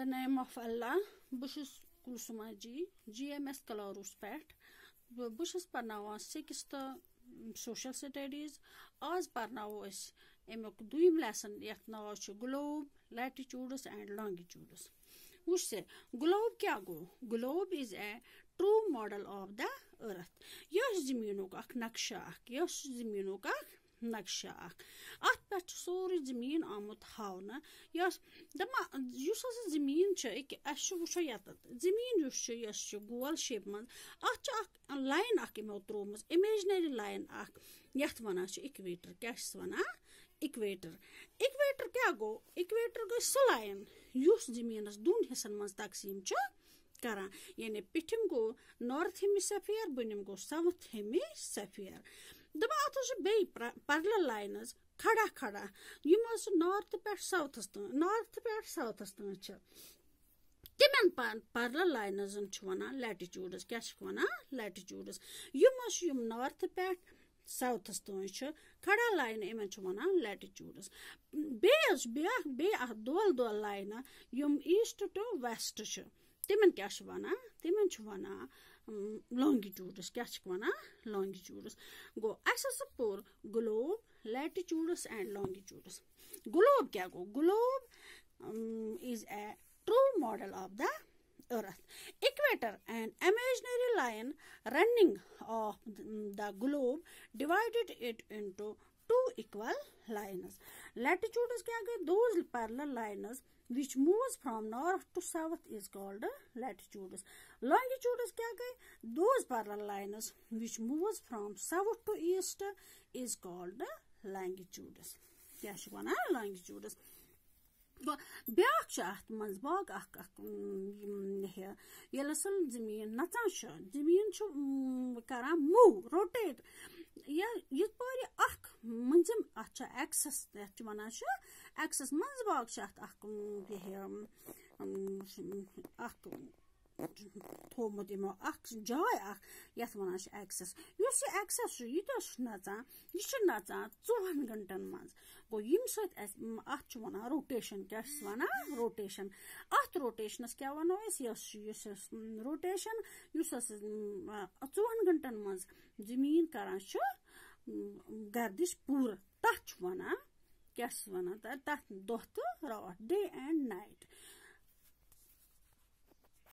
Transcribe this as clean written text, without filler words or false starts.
the name of Allah. Bushus Kulsuma G, GMS Kalarus Pet. Bushus Parnawa, 6th Social Studies. As Parnawas, Emok Duim lesson, Yaknawash globe, latitudes and longitudes. Which say globe kya go? Globe is a true model of the earth. Yes, Zimino ak naksha, yes, Zimino ak naksha. At pet sorry Zimin amut hauna. Yes, the use as Zimin check as Shushayatat. Zimin use yes, goal shape man. At line akimotromus, imaginary line ak Yatmanash equator, Kaswana. Equator. Equator क्या गो? Equator गो सलाइन. यूस ज़मीनस दून हिस्सन मंज तकसीम च करा. यानी पिठम गो नॉर्थ हेमिस्फीयर बनिम गो साउथ हेमिस्फीयर. दबा आतो जो बे पैरेलल लाइन्स खड़ा खड़ा. युमस नॉर्थ पे साउथ तन च. तिमन पैरेलल लाइन्स छवना लैटिट्यूड्स क्या छवना लैटिट्यूड्स. युमस युम नॉर्थ पे South Stone, Kada line Emachona, latitudes. Be a dual line, yum east to west. Timan Kashwana, Timanchwana, longitudes, Kashwana, longitudes. Go access a poor globe, latitudes and longitudes. Globe Kago, globe is a true model of the Earth. Equator, an imaginary line running of the globe, divided it into two equal lines. Latitudes those parallel lines which moves from north to south is called latitudes. Longitudes those parallel lines which moves from south to east is called longitudes. Longitudes. Biak shaht manzbag yelasal zimin natasha zimin chu kara move rotate ya yitpari ak manzim acha axis that manasha axis manzbag shaht ak Tomodimo ak joy ak yatmanash access. You see access you should not 200 gantan months. Go yimsat as achwana rotation kaswana rotation. At rotation as kavano is yes rotation uses 200 gantan months. Jimin karansho gardish pur touch wana kaswana that dot day and night.